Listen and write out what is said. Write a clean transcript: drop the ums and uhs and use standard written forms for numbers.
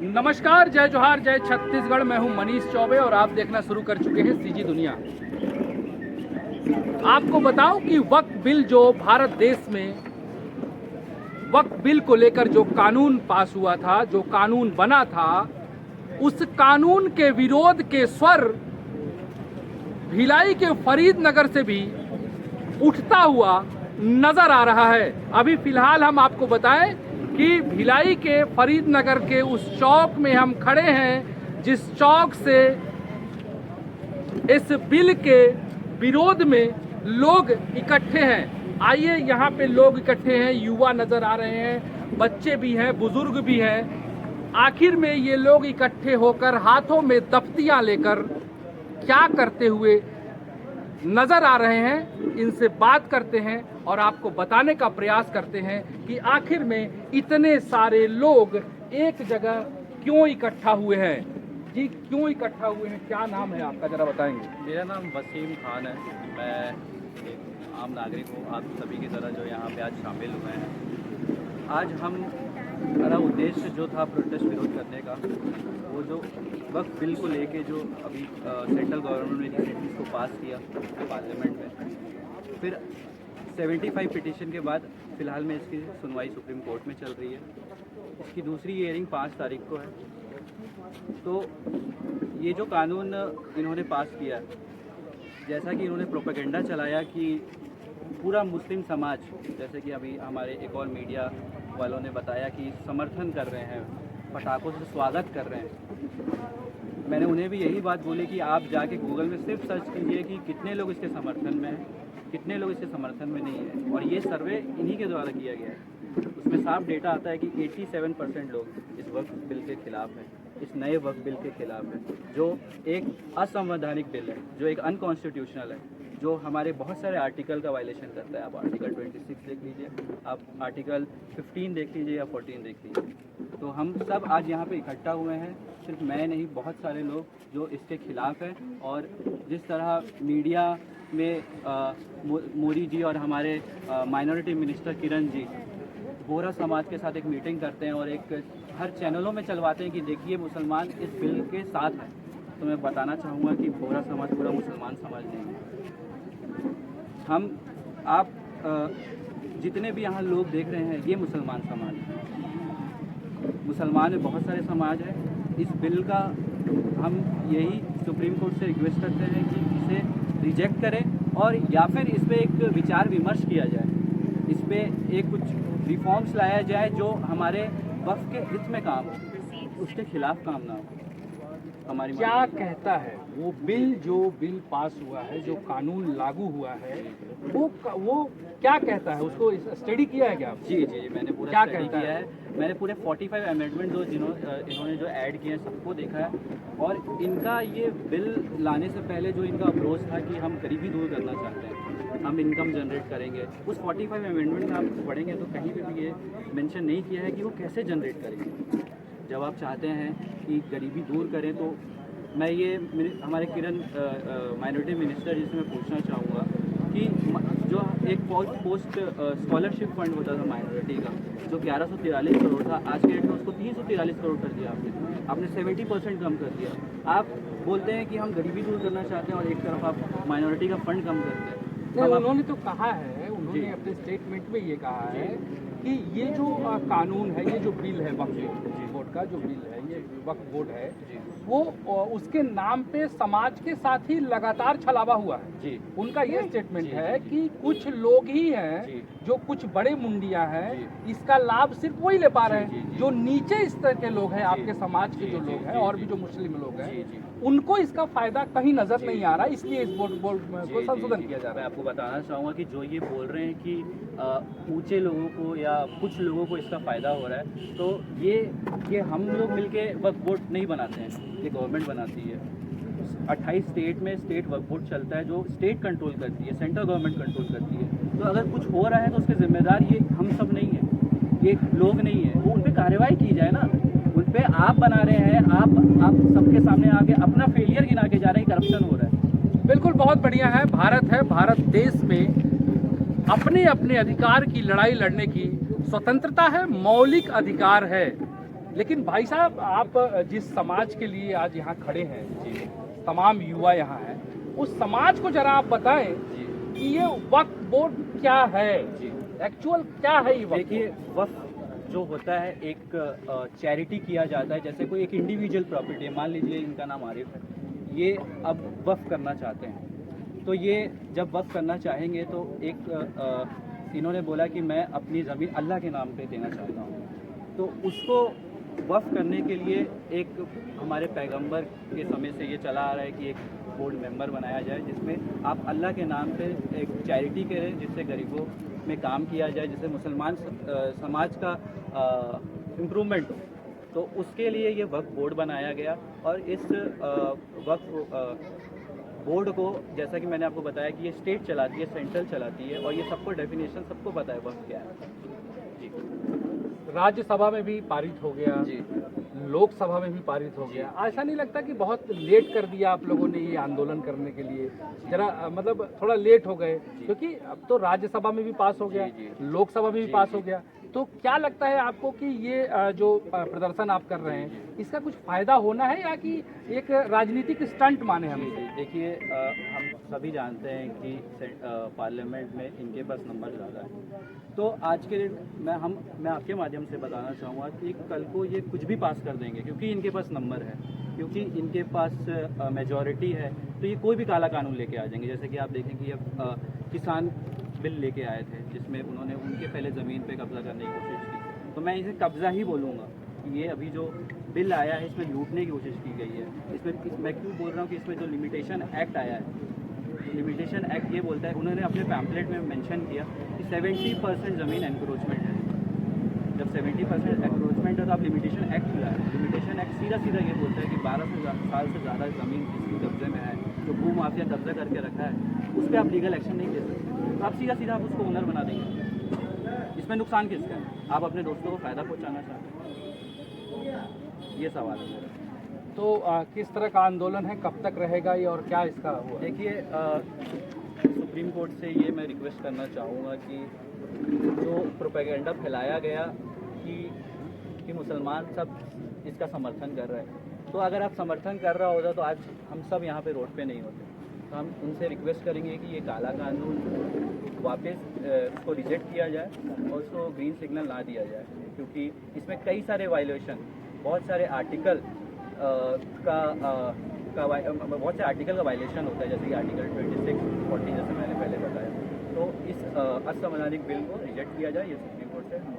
नमस्कार, जय जोहार, जय छत्तीसगढ़। मैं हूं मनीष चौबे और आप देखना शुरू कर चुके हैं सीजी दुनिया। आपको बताऊं कि वक्फ बिल जो भारत देश में वक्फ बिल को लेकर जो कानून पास हुआ था, जो कानून बना था, उस कानून के विरोध के स्वर भिलाई के फरीदनगर से भी उठता हुआ नजर आ रहा है। अभी फिलहाल हम आपको बताएं कि भिलाई के फरीदनगर के उस चौक में हम खड़े हैं, जिस चौक से इस बिल के विरोध में लोग इकट्ठे हैं। आइए, यहाँ पे लोग इकट्ठे हैं, युवा नजर आ रहे हैं, बच्चे भी हैं, बुजुर्ग भी हैं। आखिर में ये लोग इकट्ठे होकर हाथों में दफ्तियां लेकर क्या करते हुए नजर आ रहे हैं, इनसे बात करते हैं और आपको बताने का प्रयास करते हैं कि आखिर में इतने सारे लोग एक जगह क्यों इकट्ठा हुए हैं। जी, क्यों इकट्ठा हुए हैं, क्या नाम है आपका, जरा बताएंगे। मेरा नाम वसीम खान है। मैं एक आम नागरिक हूँ, आप सभी की तरह जो यहाँ पे आज शामिल हुए हैं। आज हमारा उद्देश्य जो था प्रोटेस्ट विरोध करने का, वो जो वक्फ बिल को लेके जो अभी सेंट्रल गवर्नमेंट ने रिसेंटली इसको पास किया पार्लियामेंट में, फिर 75 पिटीशन के बाद फ़िलहाल में इसकी सुनवाई सुप्रीम कोर्ट में चल रही है। इसकी दूसरी हियरिंग 5 तारीख को है। तो ये जो कानून इन्होंने पास किया, जैसा कि इन्होंने प्रोपेगेंडा चलाया कि पूरा मुस्लिम समाज, जैसे कि अभी हमारे एक और मीडिया वालों ने बताया कि समर्थन कर रहे हैं, पटाखों से स्वागत कर रहे हैं। मैंने उन्हें भी यही बात बोली कि आप जाके गूगल में सिर्फ सर्च कीजिए कि कितने लोग इसके समर्थन में हैं, कितने लोग इसके समर्थन में नहीं हैं। और ये सर्वे इन्हीं के द्वारा किया गया है। उसमें साफ डेटा आता है कि 87% लोग इस वक्फ बिल के खिलाफ हैं, इस नए वक्फ बिल के खिलाफ है, जो एक असंवैधानिक बिल है, जो एक अनकॉन्स्टिट्यूशनल है, जो हमारे बहुत सारे आर्टिकल का वायलेशन करता है। आप आर्टिकल 26 देख लीजिए, आप आर्टिकल 15 देख लीजिए या 14 देख लीजिए। तो हम सब आज यहाँ पे इकट्ठा हुए हैं, सिर्फ मैं नहीं, बहुत सारे लोग जो इसके खिलाफ हैं। और जिस तरह मीडिया में मोदी जी और हमारे माइनॉरिटी मिनिस्टर किरण जी बोहरा समाज के साथ एक मीटिंग करते हैं और एक हर चैनलों में चलवाते हैं कि देखिए मुसलमान इस बिल के साथ हैं, तो मैं बताना चाहूँगा कि बोहरा समाज पूरा मुसलमान समाज नहीं है। आप जितने भी यहाँ लोग देख रहे हैं, ये मुसलमान समाज है। मुसलमान में बहुत सारे समाज हैं। इस बिल का हम यही सुप्रीम कोर्ट से रिक्वेस्ट करते हैं कि इसे रिजेक्ट करें और या फिर इस पर एक विचार विमर्श किया जाए, इस पर एक कुछ रिफॉर्म्स लाया जाए जो हमारे वक्फ के हित में काम हो, उसके खिलाफ काम ना हो। हमारी क्या कहता है वो बिल, जो बिल पास हुआ है, जो कानून लागू हुआ है, वो क्या कहता है? उसको स्टडी किया है क्या आप? जी, मैंने पूरा क्या स्टडी किया है। मैंने पूरे 45 अमेंडमेंट जो इन्होंने जो ऐड किए हैं सबको देखा है। और इनका ये बिल लाने से पहले जो इनका अप्रोच था कि हम गरीबी दूर करना चाहते हैं, हम इनकम जनरेट करेंगे, उस 45 अमेंडमेंट में आप पढ़ेंगे तो कहीं पर भी ये मेंशन नहीं किया है कि वो कैसे जनरेट करेंगे। जब आप चाहते हैं कि गरीबी दूर करें, तो मैं ये हमारे किरण माइनॉरिटी मिनिस्टर जी से मैं पूछना चाहूँगा कि जो एक पोस्ट स्कॉलरशिप फंड होता था माइनॉरिटी का, जो 1143 करोड़ था, आज के डेट में उसको 343 करोड़ कर दिया आपने 70% कम कर दिया। आप बोलते हैं कि हम गरीबी दूर करना चाहते हैं और एक तरफ आप माइनॉरिटी का फंड कम करते हैं। उन्होंने तो कहा है, उन्होंने अपने स्टेटमेंट में ये कहा है कि ये जो कानून है, ये जो बिल है, वक्फ बोर्ड का जो बिल है, ये वक्फ बोर्ड है, वो उसके नाम पे समाज के साथ ही लगातार छलावा हुआ है। जी, उनका ये स्टेटमेंट है कि कुछ लोग ही हैं जो कुछ बड़े मुंडिया हैं, इसका लाभ सिर्फ वही ले पा रहे हैं। जो नीचे स्तर के लोग हैं, आपके समाज के जो लोग हैं और भी जो मुस्लिम लोग हैं, उनको इसका फायदा कहीं नजर नहीं आ रहा, इसलिए इस बोर्ड को संशोधन किया जा रहा है। मैं आपको बताना चाहूँगा कि जो ये बोल रहे हैं कि ऊंचे लोगों को या कुछ लोगों को इसका फ़ायदा हो रहा है, तो ये हम लोग मिलके वक्फ बोर्ड नहीं बनाते हैं, ये गवर्नमेंट बनाती है। 28 स्टेट में स्टेट वक्फ बोर्ड चलता है, जो स्टेट कंट्रोल करती है, सेंट्रल गवर्नमेंट कंट्रोल करती है। तो अगर कुछ हो रहा है तो उसके जिम्मेदार ये हम सब नहीं है, ये लोग नहीं है। वो उन पर कार्रवाई की जाए ना, उन पर आप बना रहे हैं, आप सबके सामने आके अपना फेलियर गिना के जा रहे हैं, करप्शन हो रहा है। बिल्कुल, बहुत बढ़िया है। भारत देश में अपने अपने अधिकार की लड़ाई लड़ने की स्वतंत्रता है, मौलिक अधिकार है। लेकिन भाई साहब, आप जिस समाज के लिए आज यहाँ खड़े हैं, जी तमाम युवा यहाँ हैं, उस समाज को जरा आप बताएं जी कि ये वक्फ बोर्ड क्या है, जी। एक्चुअल क्या है ये वक्फ देखिए, वक्फ जो होता है एक चैरिटी किया जाता है। जैसे कोई एक इंडिविजुअल प्रॉपर्टी है, मान लीजिए इनका नाम आरिफ है, ये अब वक्फ करना चाहते हैं, तो ये जब वक्फ करना चाहेंगे तो इन्होंने बोला कि मैं अपनी ज़मीन अल्लाह के नाम पे देना चाहता हूँ, तो उसको वक्फ करने के लिए एक हमारे पैगंबर के समय से ये चला आ रहा है कि एक बोर्ड मेंबर बनाया जाए, जिसमें आप अल्लाह के नाम पे एक चैरिटी करें, जिससे गरीबों में काम किया जाए, जिससे मुसलमान समाज का इम्प्रूवमेंट हो। तो उसके लिए ये वक्फ बोर्ड बनाया गया, और इस वक्फ बोर्ड को, जैसा कि मैंने आपको बताया कि ये स्टेट चलाती है, सेंट्रल चलाती है, और ये सबको डेफिनेशन सबको पता है वक्फ क्या है। जी राज्यसभा में भी पारित हो गया, जी लोकसभा में भी पारित हो गया। ऐसा नहीं लगता कि बहुत लेट कर दिया आप लोगों ने ये आंदोलन करने के लिए? जरा मतलब थोड़ा लेट हो गए, क्योंकि अब तो राज्यसभा में भी पास हो गया, जी, लोकसभा में भी जी, पास जी। हो गया। तो क्या लगता है आपको कि ये जो प्रदर्शन आप कर रहे हैं, इसका कुछ फायदा होना है, या कि एक राजनीतिक स्टंट माने हम? जी, देखिए, हम सभी जानते हैं कि पार्लियामेंट में इनके पास नंबर ज़्यादा है, तो आज के दिन मैं आपके माध्यम से बताना चाहूँगा कि कल को ये कुछ भी पास कर देंगे, क्योंकि इनके पास नंबर है, क्योंकि इनके पास मेजॉरिटी है, तो ये कोई भी काला कानून लेके आ जाएंगे। जैसे कि आप देखें कि अब किसान बिल लेके आए थे, जिसमें उन्होंने उनके पहले ज़मीन पे कब्जा करने की कोशिश की, तो मैं इसे कब्जा ही बोलूँगा कि ये अभी जो बिल आया है इसमें लूटने की कोशिश की गई है। मैं क्यों बोल रहा हूँ कि इसमें जो लिमिटेशन एक्ट आया है, लिमिटेशन एक्ट ये बोलता है, उन्होंने अपने पैम्पलेट में मेंशन किया कि 70% ज़मीन एनक्रोचमेंट है। जब 70% एनक्रोचमेंट है तो आप लिमिटेशन एक्ट क्यों लाए? लिमिटेशन एक्ट सीधा ये बोलता है कि 12 साल से ज़्यादा ज़मीन जिसकी कब्जे में है, जो भू माफिया कब्जा करके रखा है, उस पर आप लीगल एक्शन नहीं ले सकते, तो आप सीधा आप उसको ओनर बना देंगे। इसमें नुकसान किसका है? आप अपने दोस्तों को फ़ायदा पहुँचाना चाहते हैं, ये सवाल है मेरा। तो किस तरह का आंदोलन है, कब तक रहेगा ये, और क्या इसका हुआ? देखिए, सुप्रीम कोर्ट से ये मैं रिक्वेस्ट करना चाहूँगा कि जो प्रोपेगेंडा फैलाया गया कि मुसलमान सब इसका समर्थन कर रहे हैं, तो अगर आप समर्थन कर रहा होता तो आज हम सब यहाँ पे रोड पे नहीं होते। तो हम उनसे रिक्वेस्ट करेंगे कि ये काला कानून वापस उसको रिजेक्ट किया जाए और उसको ग्रीन सिग्नल ना दिया जाए, क्योंकि इसमें कई सारे वायलेशन, बहुत सारे आर्टिकल बहुत से आर्टिकल का वायलेशन होता है, जैसे कि आर्टिकल 26, 40 जैसे मैंने पहले बताया। तो इस असंवैधानिक बिल को रिजेक्ट किया जाए, ये सुप्रीम कोर्ट से हम